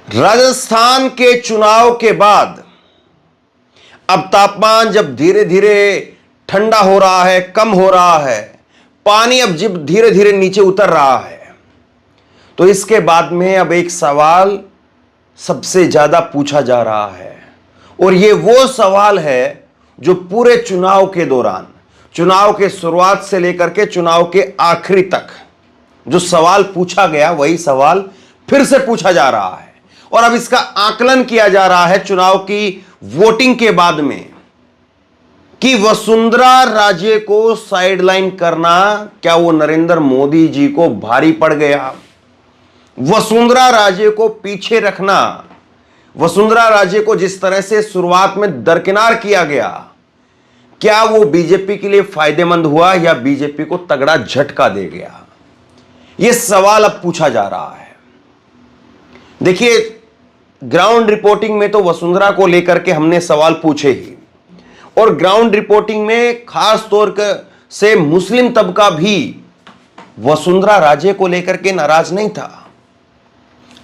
राजस्थान के चुनाव के बाद अब तापमान जब धीरे धीरे ठंडा हो रहा है, कम हो रहा है, पानी अब जब धीरे धीरे नीचे उतर रहा है, तो इसके बाद में अब एक सवाल सबसे ज्यादा पूछा जा रहा है। और ये वो सवाल है जो पूरे चुनाव के दौरान, चुनाव के शुरुआत से लेकर के चुनाव के आखिरी तक जो सवाल पूछा गया, वही सवाल फिर से पूछा जा रहा है। और अब इसका आकलन किया जा रहा है चुनाव की वोटिंग के बाद में कि वसुंधरा राजे को साइडलाइन करना क्या वो नरेंद्र मोदी जी को भारी पड़ गया? वसुंधरा राजे को पीछे रखना, वसुंधरा राजे को जिस तरह से शुरुआत में दरकिनार किया गया, क्या वो बीजेपी के लिए फायदेमंद हुआ या बीजेपी को तगड़ा झटका दे गया? यह सवाल अब पूछा जा रहा है। देखिए, ग्राउंड रिपोर्टिंग में तो वसुंधरा को लेकर के हमने सवाल पूछे ही, और ग्राउंड रिपोर्टिंग में खास तौर से मुस्लिम तबका भी वसुंधरा राजे को लेकर के नाराज नहीं था।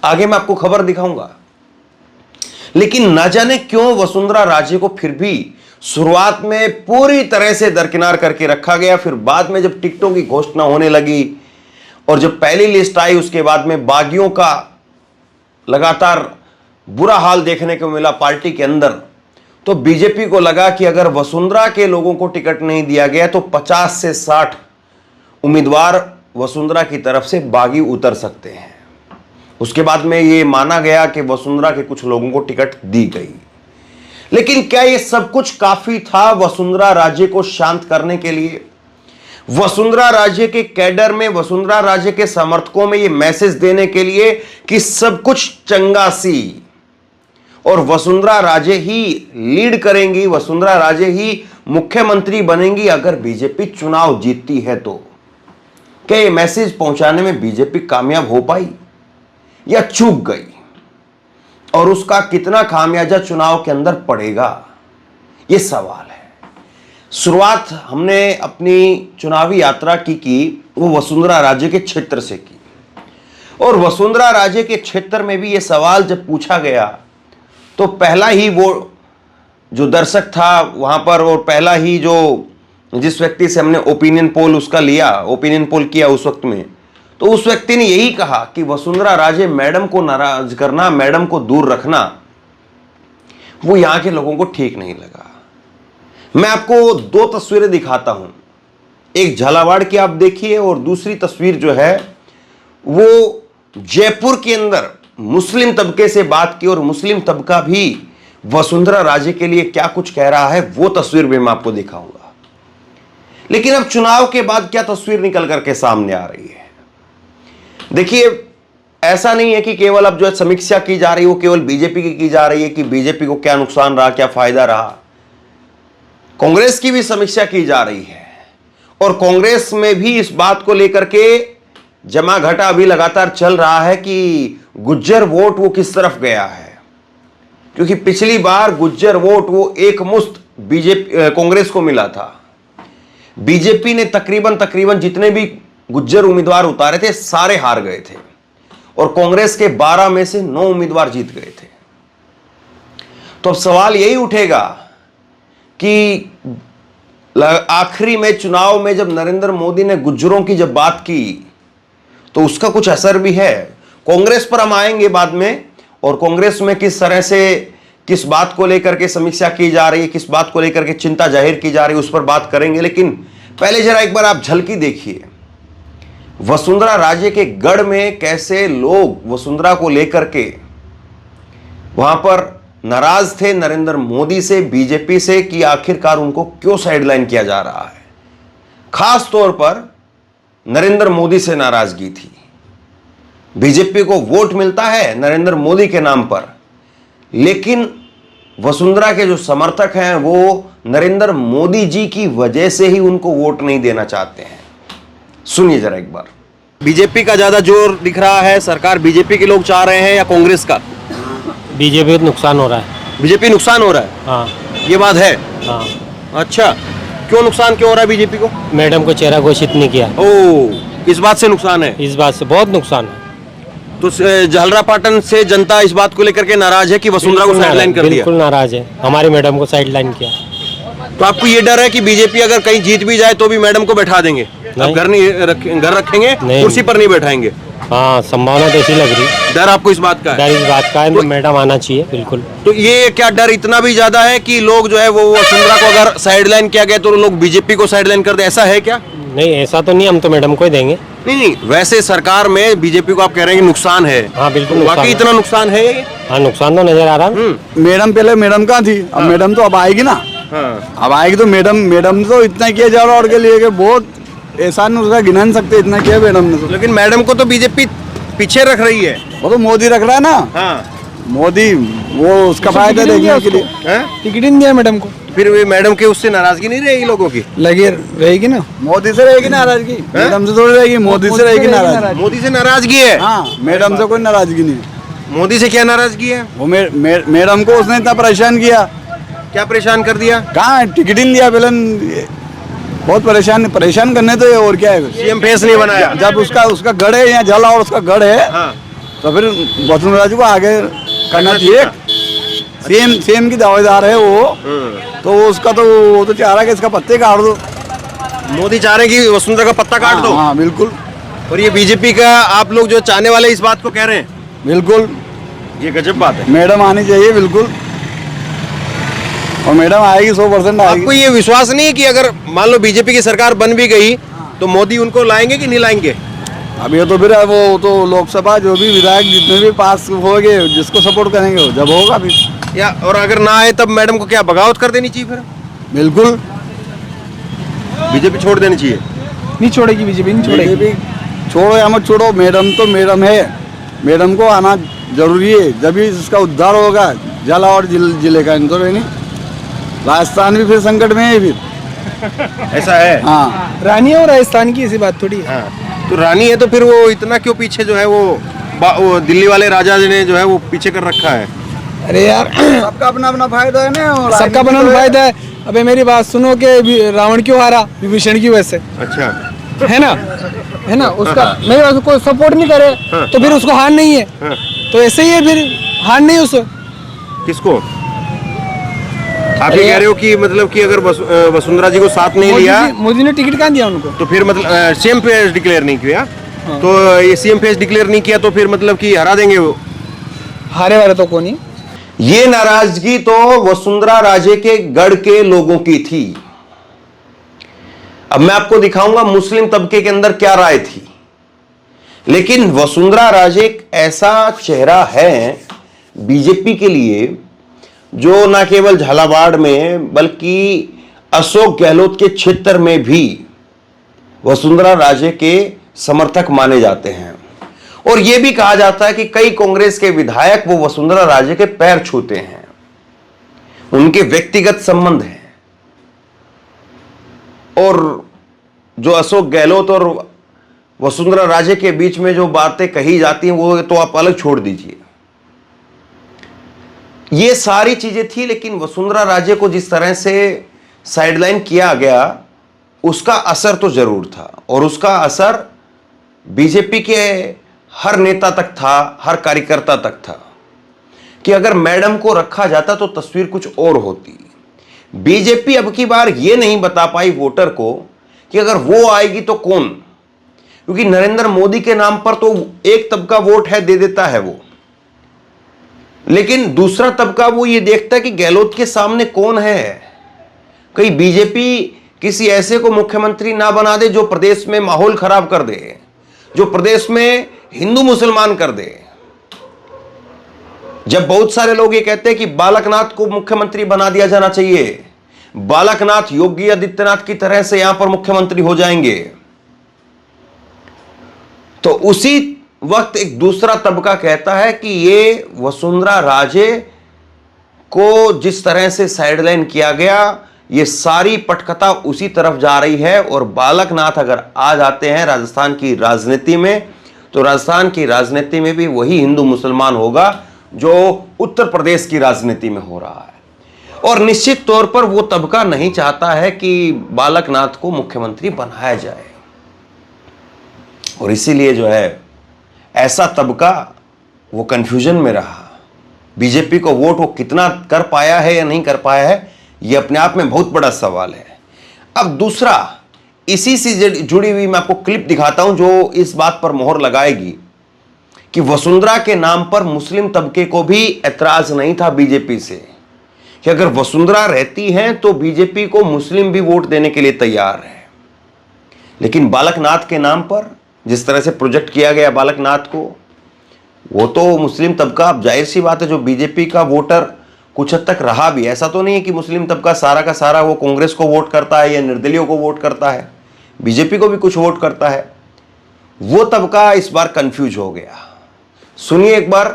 आगे मैं आपको खबर दिखाऊंगा, लेकिन न जाने क्यों वसुंधरा राजे को फिर भी शुरुआत में पूरी तरह से दरकिनार करके रखा गया। फिर बाद में जब टिकटों की घोषणा होने लगी और जब पहली लिस्ट आई, उसके बाद में बागियों का लगातार बुरा हाल देखने को मिला पार्टी के अंदर, तो बीजेपी को लगा कि अगर वसुंधरा के लोगों को टिकट नहीं दिया गया तो 50 से 60 उम्मीदवार वसुंधरा की तरफ से बागी उतर सकते हैं। उसके बाद में यह माना गया कि वसुंधरा के कुछ लोगों को टिकट दी गई। लेकिन क्या यह सब कुछ काफी था वसुंधरा राजे को शांत करने के लिए? वसुंधरा राजे के कैडर में, वसुंधरा राजे के समर्थकों में यह मैसेज देने के लिए कि सब कुछ चंगा सी और वसुंधरा राजे ही लीड करेंगी, वसुंधरा राजे ही मुख्यमंत्री बनेंगी अगर बीजेपी चुनाव जीतती है, तो क्या यह मैसेज पहुंचाने में बीजेपी कामयाब हो पाई या चूक गई? और उसका कितना खामियाजा चुनाव के अंदर पड़ेगा, यह सवाल है। शुरुआत हमने अपनी चुनावी यात्रा की वो वसुंधरा राजे के क्षेत्र से की, और वसुंधरा राजे के क्षेत्र में भी यह सवाल जब पूछा गया तो पहला ही वो जो दर्शक था वहां पर, और पहला ही जो जिस व्यक्ति से हमने ओपिनियन पोल उसका लिया, ओपिनियन पोल किया उस वक्त में, तो उस व्यक्ति ने यही कहा कि वसुंधरा राजे मैडम को नाराज करना, मैडम को दूर रखना, वो यहां के लोगों को ठीक नहीं लगा। मैं आपको दो तस्वीरें दिखाता हूं, एक झालावाड़ की आप देखिए और दूसरी तस्वीर जो है वो जयपुर के अंदर मुस्लिम तबके से बात की, और मुस्लिम तबका भी वसुंधरा राजे के लिए क्या कुछ कह रहा है, वो तस्वीर भी मैं आपको दिखाऊंगा। लेकिन अब चुनाव के बाद क्या तस्वीर निकल करके सामने आ रही है? देखिए, ऐसा नहीं है कि केवल अब जो है समीक्षा की जा रही है वो केवल बीजेपी की जा रही है कि बीजेपी को क्या नुकसान रहा, क्या फायदा रहा। कांग्रेस की भी समीक्षा की जा रही है, और कांग्रेस में भी इस बात को लेकर के जमा घटा अभी लगातार चल रहा है कि गुज्जर वोट वो किस तरफ गया है, क्योंकि पिछली बार गुज्जर वोट वो एक मुश्त बीजेपी कांग्रेस को मिला था। बीजेपी ने तकरीबन जितने भी गुज्जर उम्मीदवार उतारे थे सारे हार गए थे, और कांग्रेस के 12 में से 9 उम्मीदवार जीत गए थे। तो अब सवाल यही उठेगा कि आखिरी में चुनाव में जब नरेंद्र मोदी ने गुज्जरों की जब बात की तो उसका कुछ असर भी है। कांग्रेस पर हम आएंगे बाद में, और कांग्रेस में किस तरह से किस बात को लेकर के समीक्षा की जा रही है, किस बात को लेकर के चिंता जाहिर की जा रही है, उस पर बात करेंगे। लेकिन पहले जरा एक बार आप झलकी देखिए वसुंधरा राजे के गढ़ में कैसे लोग वसुंधरा को लेकर के वहां पर नाराज थे नरेंद्र मोदी से, बीजेपी से, कि आखिरकार उनको क्यों साइडलाइन किया जा रहा है। खास तौर पर नरेंद्र मोदी से नाराजगी थी। बीजेपी को वोट मिलता है नरेंद्र मोदी के नाम पर, लेकिन वसुंधरा के जो समर्थक हैं वो नरेंद्र मोदी जी की वजह से ही उनको वोट नहीं देना चाहते हैं। सुनिए जरा एक बार। बीजेपी का ज्यादा जोर दिख रहा है, सरकार बीजेपी के लोग चाह रहे हैं या कांग्रेस का? बीजेपी को नुकसान हो रहा है। बीजेपी नुकसान हो रहा है? हाँ, ये बात है। हाँ। अच्छा, क्यों नुकसान क्यों हो रहा है बीजेपी को? मैडम को चेहरा घोषित नहीं किया। ओ, इस बात से नुकसान है? इस बात से बहुत नुकसान है। तो झालरापाटन से जनता इस बात को लेकर के नाराज है कि वसुंधरा को साइडलाइन कर दिया। बिल्कुल नाराज है, हमारी मैडम को साइडलाइन किया। तो आपको ये डर है कि बीजेपी अगर कहीं जीत भी जाए तो भी मैडम को बैठा देंगे, अब घर रखेंगे, नहीं। कुर्सी पर नहीं बैठाएंगे? हाँ, संभावना तो ऐसी लग रही। डर आपको इस बात का है? डर इस बात का है, मैडम आना चाहिए बिल्कुल। तो ये क्या डर इतना भी ज्यादा है कि लोग जो है वो वसुंधरा को अगर साइडलाइन किया गया तो लोग बीजेपी को साइडलाइन कर दे, ऐसा है क्या? नहीं, ऐसा तो नहीं, हम तो मैडम को ही देंगे। नहीं, वैसे सरकार में बीजेपी को आप कह रहे हैं कि नुकसान है। हाँ बिल्कुल वाकई नुकसान है। इतना नुकसान है ये? हाँ, नुकसान तो नजर आ रहा है। मैडम पहले मैडम कहाँ थी, अब मैडम तो अब आएगी ना। हाँ। अब आएगी तो मैडम तो इतना किया जा रहा और के लिए कि बहुत एहसान उसका गिना नहीं सकते, इतना किया मैडम ने। तो लेकिन मैडम को तो बीजेपी पीछे रख रही है। वो तो मोदी रख रहा है ना। हाँ। मोदी वो उसका फायदा देखने के लिए हैं? टिकट ही नहीं दिया मैडम को, फिर वे मैडम के उससे नाराजगी नहीं रहेगी लोगों की? लगे रहेगी ना। मोदी से रहेगी नाराजगी, मैडम से थोड़ी रहेगी, मोदी से रहेगी नाराजगी। मोदी से नाराजगी है? हाँ, मैडम से कोई नाराजगी नहीं है। मोदी से क्या नाराजगी है? वो मैडम को उसने इतना परेशान किया। क्या परेशान कर दिया? कहाँ टिकट ही नहीं दिया पहले, बहुत परेशान करने तो ये, और क्या है। सीएम फेस नहीं बनाया? जब उसका गढ़ है, यहाँ जला और उसका गढ़ है, हाँ। तो फिर वसुंधरा जी को आगे करना चाहिए। सीएम की दावेदार है वो, तो उसका तो वो तो चाह रहा है कि इसका पत्ते काट दो। मोदी चाह रहे हैं कि वसुंधरा का पत्ता काट दो। हाँ बिल्कुल और ये बीजेपी का आप लोग जो चाहने वाले इस बात को कह रहे हैं, बिल्कुल। ये गजब बात है। मैडम आनी चाहिए बिल्कुल, और मैडम आएगी, 100% आपको आएगी। ये विश्वास नहीं है कि अगर मान लो बीजेपी की सरकार बन भी गई तो मोदी उनको लाएंगे कि नहीं लाएंगे? अब ये तो फिर वो तो लोकसभा जो भी विधायक जितने भी पास हो गए, जिसको सपोर्ट करेंगे वो जब होगा फिर। या और अगर ना आए तब मैडम को क्या बगावत कर देनी चाहिए? फिर बिल्कुल बीजेपी छोड़ देनी चाहिए? नहीं छोड़ेगी बीजेपी, नहीं छोड़ेगी। बीजेपी छोड़ो या मत छोड़ो, मैडम तो मैडम है, मैडम को आना जरूरी है, जब भी इसका उद्धार होगा झालावाड़ जिले का। तो नहीं, राजस्थान भी फिर संकट में है फिर। ऐसा है? हाँ, रानी और राजस्थान की ऐसी बात थोड़ी है। हाँ। तो रानी है तो फिर वो इतना क्यों पीछे जो है वो दिल्ली वाले राजा जी ने जो है वो पीछे कर रखा है? अरे यार, सबका अपना अपना फायदा है ना, सबका अपना फायदा है। अबे मेरी बात सुनो कि रावण क्यों हारा, विभीषण की वजह से, अच्छा है ना उसका मेरी बात को सपोर्ट नहीं करे तो फिर उसको हार नहीं है। हाँ। तो ऐसे ही है, फिर हार नहीं है उसको। किसको? आप ये कह रहे हो कि मतलब कि अगर वसुंधरा जी को साथ नहीं लिया मोदी ने टिकट कहाँ दिया उनको? तो फिर मतलब सीएम फेस डिक्लेयर नहीं किया, तो ये सीएम फेस डिक्लेयर नहीं किया तो फिर मतलब कि हरा देंगे वो? हारे वाले तो कौन ही। ये नाराजगी तो वसुंधरा राजे के गढ़ के लोगों की थी। अब मैं आपको दिखाऊंगा मुस्लिम तबके के अंदर क्या राय थी। लेकिन वसुंधरा राजे एक ऐसा चेहरा है बीजेपी के लिए जो न केवल झालावाड़ में बल्कि अशोक गहलोत के क्षेत्र में भी वसुंधरा राजे के समर्थक माने जाते हैं। और यह भी कहा जाता है कि कई कांग्रेस के विधायक वो वसुंधरा राजे के पैर छूते हैं, उनके व्यक्तिगत संबंध हैं। और जो अशोक गहलोत और वसुंधरा राजे के बीच में जो बातें कही जाती हैं वो तो आप अलग छोड़ दीजिए। ये सारी चीजें थी, लेकिन वसुंधरा राजे को जिस तरह से साइडलाइन किया गया उसका असर तो जरूर था, और उसका असर बीजेपी के हर नेता तक था, हर कार्यकर्ता तक था कि अगर मैडम को रखा जाता तो तस्वीर कुछ और होती। बीजेपी अब की बार यह नहीं बता पाई वोटर को कि अगर वो आएगी तो कौन, क्योंकि नरेंद्र मोदी के नाम पर तो एक तबका वोट है, दे देता है वो, लेकिन दूसरा तबका वो ये देखता है कि गहलोत के सामने कौन है। कहीं बीजेपी किसी ऐसे को मुख्यमंत्री ना बना दे जो प्रदेश में माहौल खराब कर दे, जो प्रदेश में हिंदू मुसलमान कर दे। जब बहुत सारे लोग ये कहते हैं कि बालकनाथ को मुख्यमंत्री बना दिया जाना चाहिए, बालकनाथ योगी आदित्यनाथ की तरह से यहां पर मुख्यमंत्री हो जाएंगे, तो उसी वक्त एक दूसरा तबका कहता है कि ये वसुंधरा राजे को जिस तरह से साइडलाइन किया गया, ये सारी पटकथा उसी तरफ जा रही है। और बालकनाथ अगर आ जाते हैं राजस्थान की राजनीति में, तो राजस्थान की राजनीति में भी वही हिंदू मुसलमान होगा जो उत्तर प्रदेश की राजनीति में हो रहा है। और निश्चित तौर पर वो तबका नहीं चाहता है कि बालकनाथ को मुख्यमंत्री बनाया जाए, और इसीलिए जो है ऐसा तबका वो कंफ्यूजन में रहा। बीजेपी को वोट वो कितना कर पाया है या नहीं कर पाया है, ये अपने आप में बहुत बड़ा सवाल है। अब दूसरा, इसी से जुड़ी हुई मैं आपको क्लिप दिखाता हूं जो इस बात पर मोहर लगाएगी कि वसुंधरा के नाम पर मुस्लिम तबके को भी एतराज नहीं था बीजेपी से कि अगर वसुंधरा रहती हैं तो बीजेपी को मुस्लिम भी वोट देने के लिए तैयार है। लेकिन बालकनाथ के नाम पर जिस तरह से प्रोजेक्ट किया गया बालकनाथ को, वो तो मुस्लिम तबका, अब जाहिर सी बात है जो बीजेपी का वोटर कुछ हद तक रहा भी, ऐसा तो नहीं है कि मुस्लिम तबका सारा का सारा वो कांग्रेस को वोट करता है या निर्दलीयों को वोट करता है, बीजेपी को भी कुछ वोट करता है। वो तबका इस बार कंफ्यूज हो गया। सुनिए एक बार,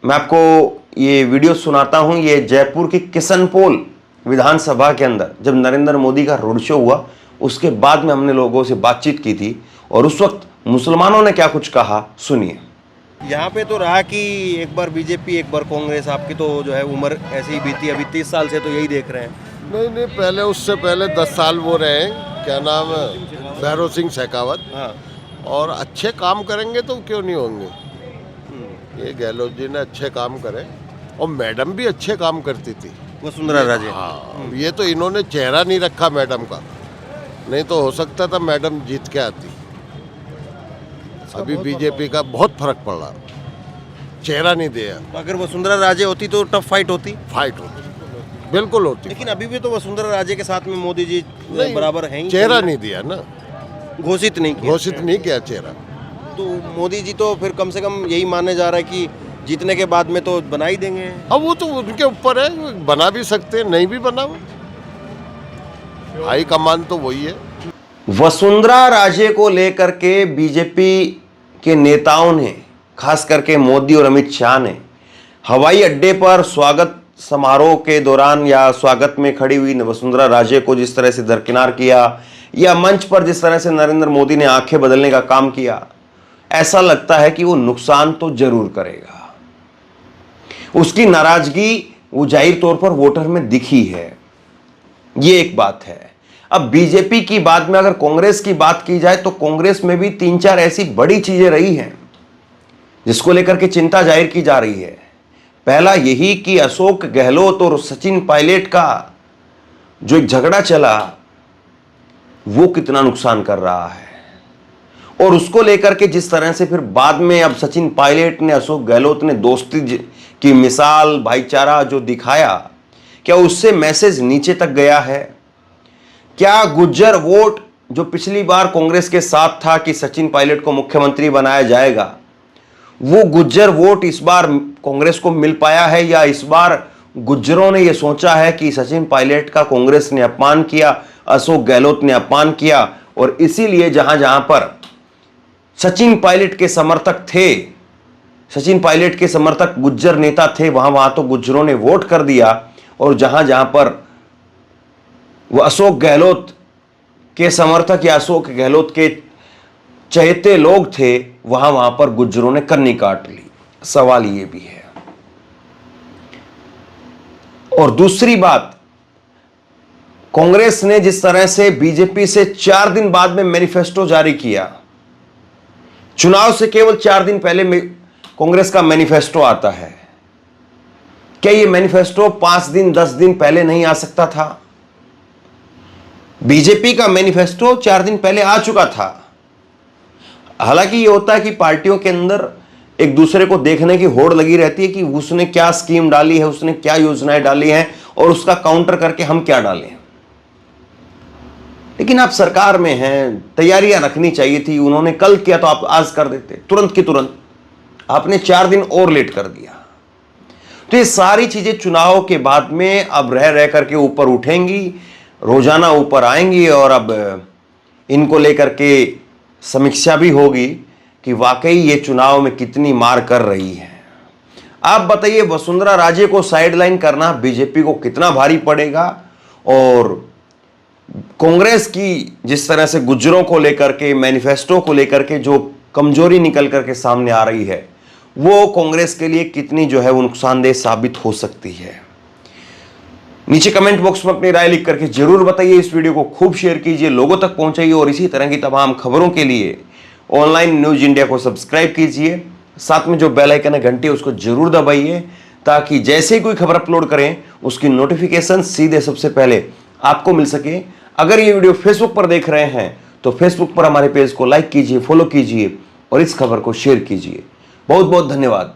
मैं आपको ये वीडियो सुनाता हूं। ये जयपुर की किशनपोल विधानसभा के अंदर जब नरेंद्र मोदी का रोड शो हुआ उसके बाद में हमने लोगों से बातचीत की थी और उस वक्त मुसलमानों ने क्या कुछ कहा, सुनिए। यहाँ पे तो रहा कि एक बार बीजेपी एक बार कांग्रेस, आपकी तो जो है उम्र ऐसे ही बीती, अभी 30 साल से तो यही देख रहे हैं। नहीं, पहले उससे पहले 10 साल वो रहे, क्या नाम है, भैरव सिंह शेखावत। हाँ, और अच्छे काम करेंगे तो क्यों नहीं होंगे। ये गहलोत जी ने अच्छे काम करे और मैडम भी अच्छे काम करती थी, वसुंधरा राजे। हाँ, ये तो इन्होंने चेहरा नहीं रखा मैडम का, नहीं तो हो सकता था मैडम जीत के आती। अभी बीजेपी का बहुत फर्क पड़ रहा, चेहरा नहीं दिया। तो अगर वसुंधरा राजे होती तो टफ फाइट होती, बिल्कुल होती। लेकिन अभी भी तो वसुंधरा राजे के साथ में मोदी जी बराबर हैं। चेहरा नहीं दिया ना, घोषित नहीं किया चेहरा। तो मोदी जी तो फिर कम से कम यही माने जा रहा है कि जीतने के बाद में तो बना ही देंगे। अब वो तो उनके ऊपर है, बना भी सकते हैं, नहीं भी बना, हाई कमान तो वही है। वसुंधरा राजे को लेकर के बीजेपी के नेताओं ने, खास करके मोदी और अमित शाह ने, हवाई अड्डे पर स्वागत समारोह के दौरान या स्वागत में खड़ी हुई वसुंधरा राजे को जिस तरह से दरकिनार किया या मंच पर जिस तरह से नरेंद्र मोदी ने आंखें बदलने का काम किया, ऐसा लगता है कि वो नुकसान तो जरूर करेगा। उसकी नाराजगी वो जाहिर तौर पर वोटर में दिखी है, ये एक बात है। अब बीजेपी की बात में अगर कांग्रेस की बात की जाए तो कांग्रेस में भी 3-4 ऐसी बड़ी चीजें रही हैं जिसको लेकर के चिंता जाहिर की जा रही है। पहला यही कि अशोक गहलोत और सचिन पायलट का जो एक झगड़ा चला वो कितना नुकसान कर रहा है, और उसको लेकर के जिस तरह से फिर बाद में अब सचिन पायलट ने, अशोक गहलोत ने दोस्ती की मिसाल, भाईचारा जो दिखाया, क्या उससे मैसेज नीचे तक गया है? क्या गुज्जर वोट जो पिछली बार कांग्रेस के साथ था कि सचिन पायलट को मुख्यमंत्री बनाया जाएगा, वो गुज्जर वोट इस बार कांग्रेस को मिल पाया है, या इस बार गुज्जरों ने यह सोचा है कि सचिन पायलट का कांग्रेस ने अपमान किया, अशोक गहलोत ने अपमान किया, और इसीलिए जहां जहां पर सचिन पायलट के समर्थक थे, सचिन पायलट के समर्थक गुज्जर नेता थे, वहां वहां तो गुज्जरों ने वोट कर दिया, और जहां जहां पर वो अशोक गहलोत के समर्थक या अशोक गहलोत के चहेते लोग थे, वहां वहां पर गुज्जरों ने कन्नी काट ली। सवाल ये भी है। और दूसरी बात, कांग्रेस ने जिस तरह से बीजेपी से 4 दिन बाद में मैनिफेस्टो जारी किया, चुनाव से केवल 4 दिन पहले कांग्रेस का मैनिफेस्टो आता है, क्या यह मैनिफेस्टो 5 दिन 10 दिन पहले नहीं आ सकता था? बीजेपी का मैनिफेस्टो 4 दिन पहले आ चुका था। हालांकि यह होता है कि पार्टियों के अंदर एक दूसरे को देखने की होड़ लगी रहती है कि उसने क्या स्कीम डाली है, उसने क्या योजनाएं डाली हैं, और उसका काउंटर करके हम क्या डालें। लेकिन आप सरकार में हैं, तैयारियां रखनी चाहिए थी। उन्होंने कल किया तो आप आज कर देते, तुरंत की तुरंत। आपने 4 दिन और लेट कर दिया। तो ये सारी चीजें चुनाव के बाद में अब रह रह करके ऊपर उठेंगी, रोजाना ऊपर आएंगी, और अब इनको लेकर के समीक्षा भी होगी कि वाकई ये चुनाव में कितनी मार कर रही है। आप बताइए, वसुंधरा राजे को साइडलाइन करना बीजेपी को कितना भारी पड़ेगा, और कांग्रेस की जिस तरह से गुज्जरों को लेकर के, मैनिफेस्टो को लेकर के जो कमजोरी निकल करके सामने आ रही है, वो कांग्रेस के लिए कितनी जो है वो नुकसानदेह साबित हो सकती है। नीचे कमेंट बॉक्स में अपनी राय लिख करके जरूर बताइए। इस वीडियो को खूब शेयर कीजिए, लोगों तक पहुंचाइए, और इसी तरह की तमाम खबरों के लिए ऑनलाइन न्यूज इंडिया को सब्सक्राइब कीजिए, साथ में जो बेल आइकन है घंटी उसको जरूर दबाइए, ताकि जैसे ही कोई खबर अपलोड करें उसकी नोटिफिकेशन सीधे सबसे पहले आपको मिल सके। अगर ये वीडियो फेसबुक पर देख रहे हैं तो फेसबुक पर हमारे पेज को लाइक कीजिए, फॉलो कीजिए और इस खबर को शेयर कीजिए। बहुत बहुत धन्यवाद।